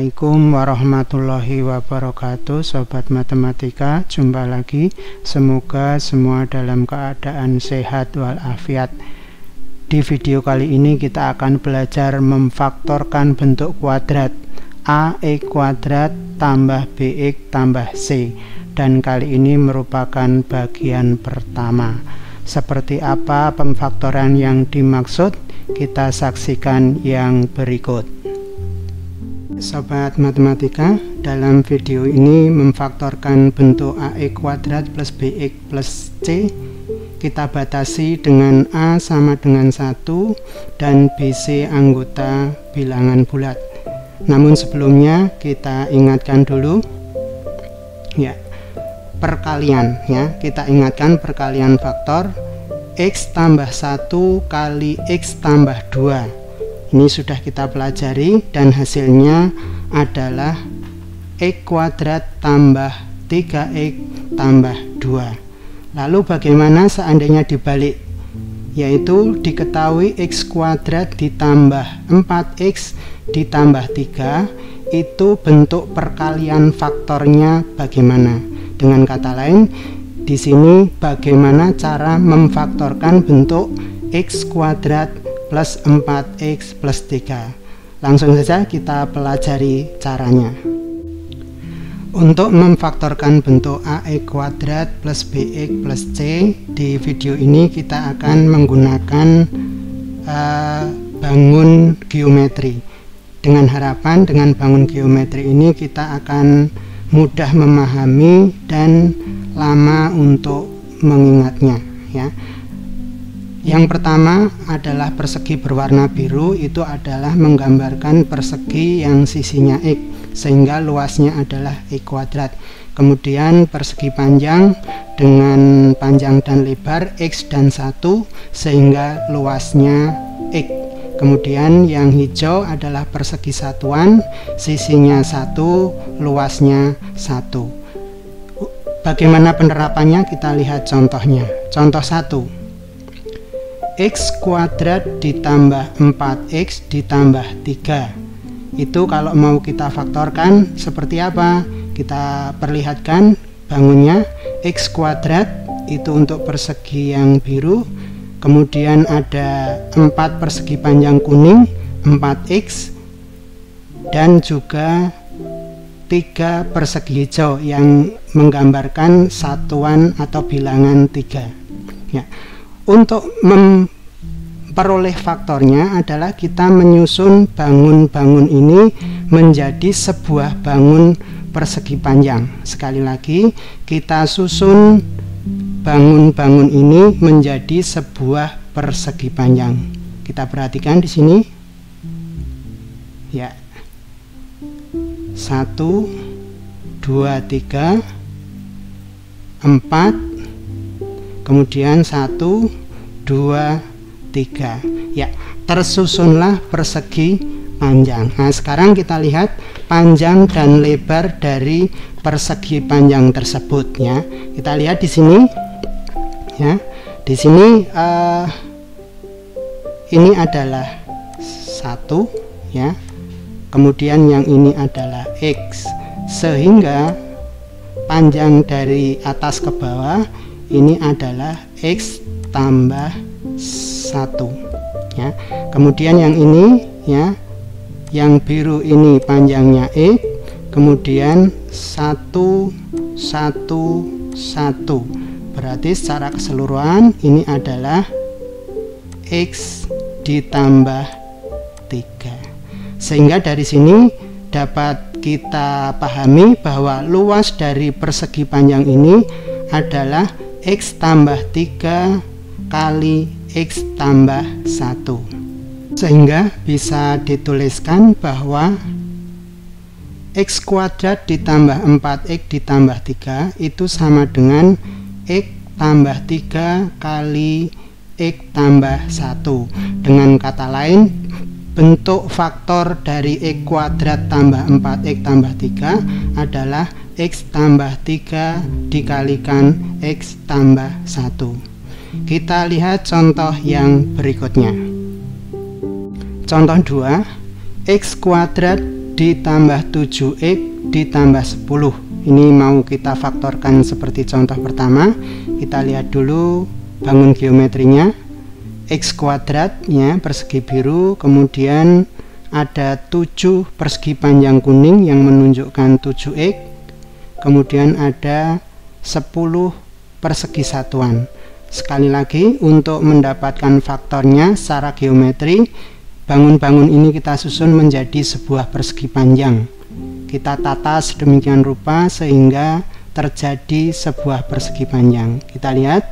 Assalamualaikum warahmatullahi wabarakatuh. Sobat matematika, jumpa lagi. Semoga semua dalam keadaan sehat walafiat. Di video kali ini kita akan belajar memfaktorkan bentuk kuadrat AX kuadrat tambah BX tambah C, dan kali ini merupakan bagian pertama. Seperti apa pemfaktoran yang dimaksud? Kita saksikan yang berikut. Sobat matematika, dalam video ini memfaktorkan bentuk AX kuadrat plus BX plus C. Kita batasi dengan A sama dengan 1 dan BC anggota bilangan bulat. Namun sebelumnya kita ingatkan dulu ya, perkalian ya. Kita ingatkan perkalian faktor X tambah 1 kali X tambah 2. Ini sudah kita pelajari dan hasilnya adalah X kuadrat tambah 3X tambah 2. Lalu bagaimana seandainya dibalik? Yaitu diketahui X kuadrat ditambah 4X ditambah 3, itu bentuk perkalian faktornya bagaimana? Dengan kata lain, di sini bagaimana cara memfaktorkan bentuk X kuadrat plus 4X plus 3. Langsung saja kita pelajari caranya. Untuk memfaktorkan bentuk AX kuadrat plus BX plus C, di video ini kita akan menggunakan bangun geometri. Dengan harapan dengan bangun geometri ini kita akan mudah memahami dan lama untuk mengingatnya ya. Yang pertama adalah persegi berwarna biru, itu adalah menggambarkan persegi yang sisinya X sehingga luasnya adalah X kuadrat. Kemudian persegi panjang dengan panjang dan lebar X dan 1 sehingga luasnya X. Kemudian yang hijau adalah persegi satuan, sisinya 1, luasnya 1. Bagaimana penerapannya? Kita lihat contohnya. Contoh 1. X kuadrat ditambah 4X ditambah 3. Itu kalau mau kita faktorkan seperti apa? Kita perlihatkan bangunnya. X kuadrat itu untuk persegi yang biru, kemudian ada 4 persegi panjang kuning 4X, dan juga 3 persegi hijau yang menggambarkan satuan atau bilangan 3 ya. Untuk memperoleh faktornya adalah kita menyusun bangun-bangun ini menjadi sebuah bangun persegi panjang. Sekali lagi, kita susun bangun-bangun ini menjadi sebuah persegi panjang. Kita perhatikan di sini ya. 1, 2, 3, 4, kemudian 1, 2, 3 ya, tersusunlah persegi panjang. Nah, sekarang kita lihat panjang dan lebar dari persegi panjang tersebut ya. Kita lihat di sini ya. Di sini ini adalah 1 ya. Kemudian yang ini adalah X, sehingga panjang dari atas ke bawah ini adalah X tambah 1 ya. Kemudian yang ini ya, yang biru ini panjangnya X, kemudian 1, 1, 1. Berarti secara keseluruhan ini adalah X ditambah 3. Sehingga dari sini dapat kita pahami bahwa luas dari persegi panjang ini adalah X tambah 3 kali X tambah 1. Sehingga bisa dituliskan bahwa X kuadrat ditambah 4X ditambah 3 itu sama dengan X tambah 3 kali X tambah 1. Dengan kata lain, bentuk faktor dari X kuadrat tambah 4X tambah 3 adalah X tambah 3 dikalikan X tambah 1. Kita lihat contoh yang berikutnya. Contoh 2, X kuadrat ditambah 7x ditambah 10. Ini mau kita faktorkan seperti contoh pertama. Kita lihat dulu bangun geometrinya. X kuadrat ya, persegi biru, kemudian ada 7 persegi panjang kuning yang menunjukkan 7x, kemudian ada 10 persegi satuan. Sekali lagi, untuk mendapatkan faktornya secara geometri, bangun-bangun ini kita susun menjadi sebuah persegi panjang. Kita tata sedemikian rupa sehingga terjadi sebuah persegi panjang. Kita lihat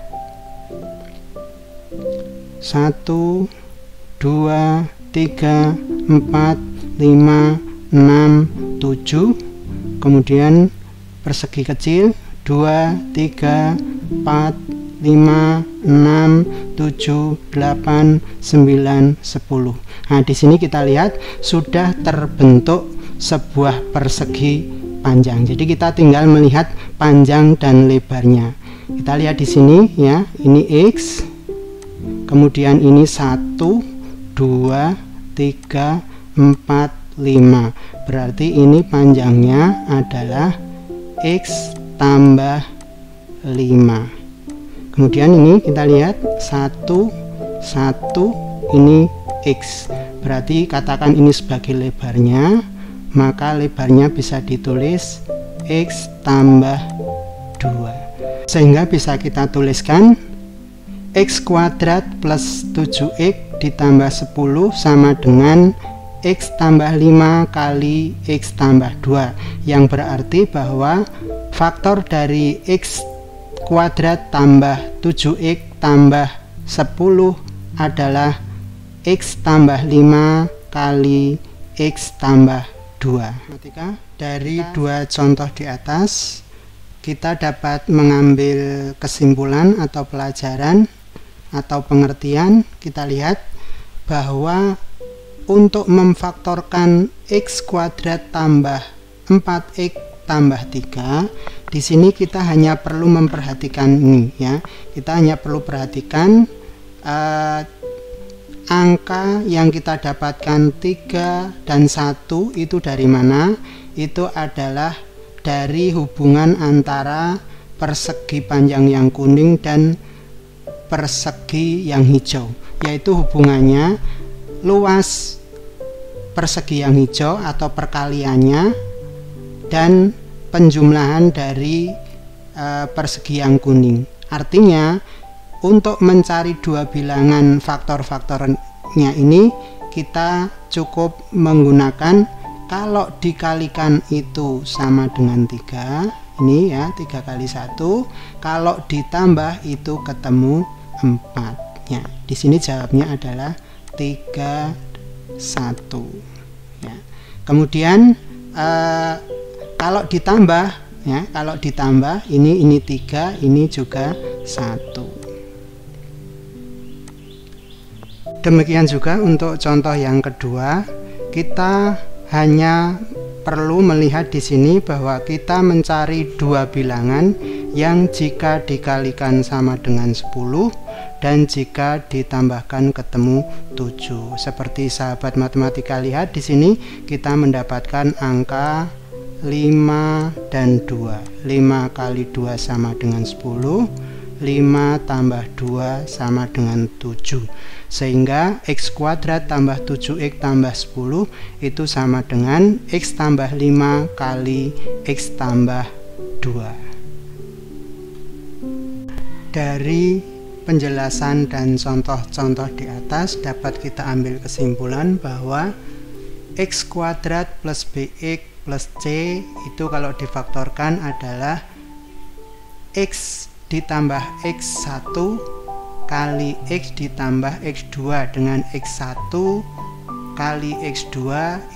1, 2, 3, 4, 5, 6, 7. Kemudian persegi kecil 2, 3, 4, 5, 6, 7, 8, 9, 10. Nah, di sini kita lihat sudah terbentuk sebuah persegi panjang. Jadi kita tinggal melihat panjang dan lebarnya. Kita lihat di sini ya, ini X. Kemudian ini 1, 2, 3, 4, 5. Berarti ini panjangnya adalah X tambah 5. Kemudian ini kita lihat 1, 1, ini X. Berarti katakan ini sebagai lebarnya, maka lebarnya bisa ditulis X tambah 2. Sehingga bisa kita tuliskan X kuadrat plus 7x ditambah 10 sama dengan X tambah 5 kali X tambah 2, yang berarti bahwa faktor dari X kuadrat tambah 7x tambah 10 adalah X tambah 5 kali X tambah 2. Dari dua contoh di atas, kita dapat mengambil kesimpulan atau pelajaran atau pengertian. Kita lihat bahwa untuk memfaktorkan X kuadrat tambah 4x tambah 3, di sini kita hanya perlu memperhatikan ini ya. Kita hanya perlu perhatikan angka yang kita dapatkan 3 dan 1 itu dari mana. Itu adalah dari hubungan antara persegi panjang yang kuning dan persegi yang hijau, yaitu hubungannya luas persegi yang hijau atau perkaliannya dan penjumlahan dari persegi yang kuning. Artinya untuk mencari dua bilangan faktor-faktornya ini kita cukup menggunakan kalau dikalikan itu sama dengan 3, ini ya 3 kali 1, kalau ditambah itu ketemu 4 ya. Di sini jawabnya adalah 31 ya. Kemudian kalau ditambah ya, kalau ditambah ini 3, ini juga 1. Demikian juga untuk contoh yang kedua, kita hanya perlu melihat di sini bahwa kita mencari dua bilangan yang jika dikalikan sama dengan 10 dan jika ditambahkan ketemu 7. Seperti sahabat matematika lihat di sini kita mendapatkan angka 5 dan 2. 5 kali 2 sama dengan 10, 5 tambah 2 sama dengan 7. Sehingga X kuadrat tambah 7X tambah 10 itu sama dengan X tambah 5 kali X tambah 2. Dari penjelasan dan contoh-contoh di atas dapat kita ambil kesimpulan bahwa X kuadrat plus BX plus C itu kalau difaktorkan adalah X ditambah X1 kali X ditambah X2 dengan X1 kali X2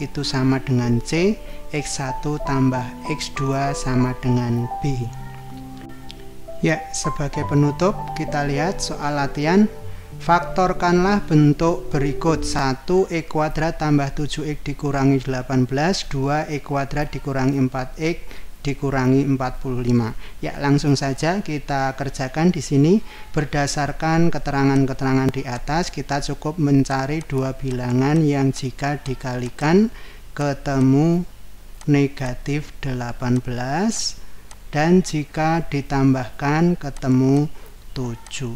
itu sama dengan C, X1 tambah X2 sama dengan B. Ya, sebagai penutup kita lihat soal latihan. Faktorkanlah bentuk berikut: 1 E kuadrat tambah 7X dikurangi 18, 2 E kuadrat dikurangi 4X dikurangi 45. Ya, langsung saja kita kerjakan di sini. Berdasarkan keterangan-keterangan di atas, kita cukup mencari dua bilangan yang jika dikalikan ketemu negatif 18, dan jika ditambahkan ketemu 7.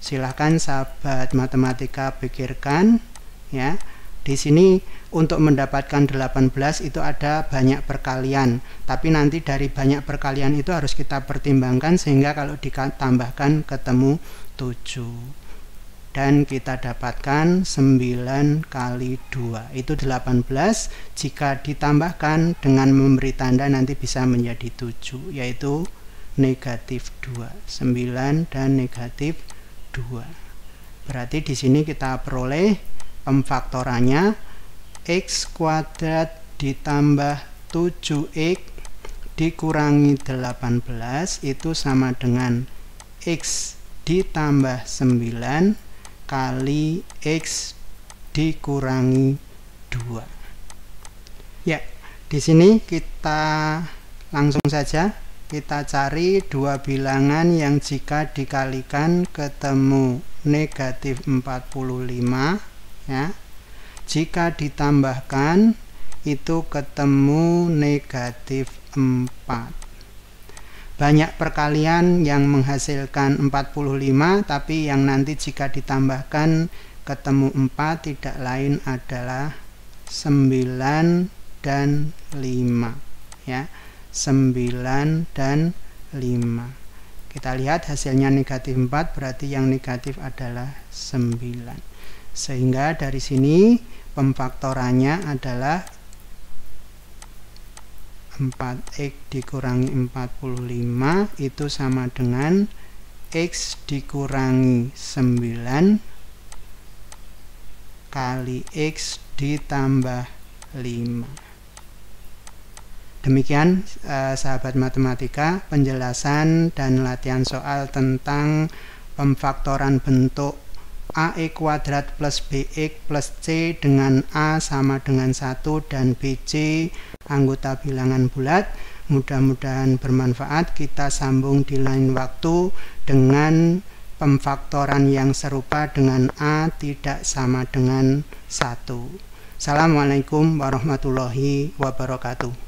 Silahkan sahabat matematika pikirkan ya. Di sini untuk mendapatkan 18 itu ada banyak perkalian, tapi nanti dari banyak perkalian itu harus kita pertimbangkan sehingga kalau ditambahkan ketemu 7. Dan kita dapatkan 9 kali 2 itu 18. Jika ditambahkan dengan memberi tanda nanti bisa menjadi 7, yaitu negatif 2. 9 dan negatif 2. Berarti di sini kita peroleh pemfaktorannya x kuadrat ditambah 7x dikurangi 18 itu sama dengan x ditambah 9 kali x dikurangi 2. Ya, di sini kita langsung saja kita cari dua bilangan yang jika dikalikan ketemu negatif 45 ya. Jika ditambahkan itu ketemu negatif 4. Banyak perkalian yang menghasilkan 45, tapi yang nanti jika ditambahkan ketemu 4 tidak lain adalah 9 dan 5 ya. 9 dan 5. Kita lihat hasilnya negatif 4, berarti yang negatif adalah 9. Sehingga dari sini pemfaktorannya adalah 4x dikurangi 45 itu sama dengan x dikurangi 9 kali x ditambah 5. Demikian sahabat matematika penjelasan dan latihan soal tentang pemfaktoran bentuk AE kuadrat plus BX plus C dengan A sama dengan 1 dan BC anggota bilangan bulat. Mudah-mudahan bermanfaat. Kita sambung di lain waktu dengan pemfaktoran yang serupa dengan A tidak sama dengan 1. Assalamualaikum warahmatullahi wabarakatuh.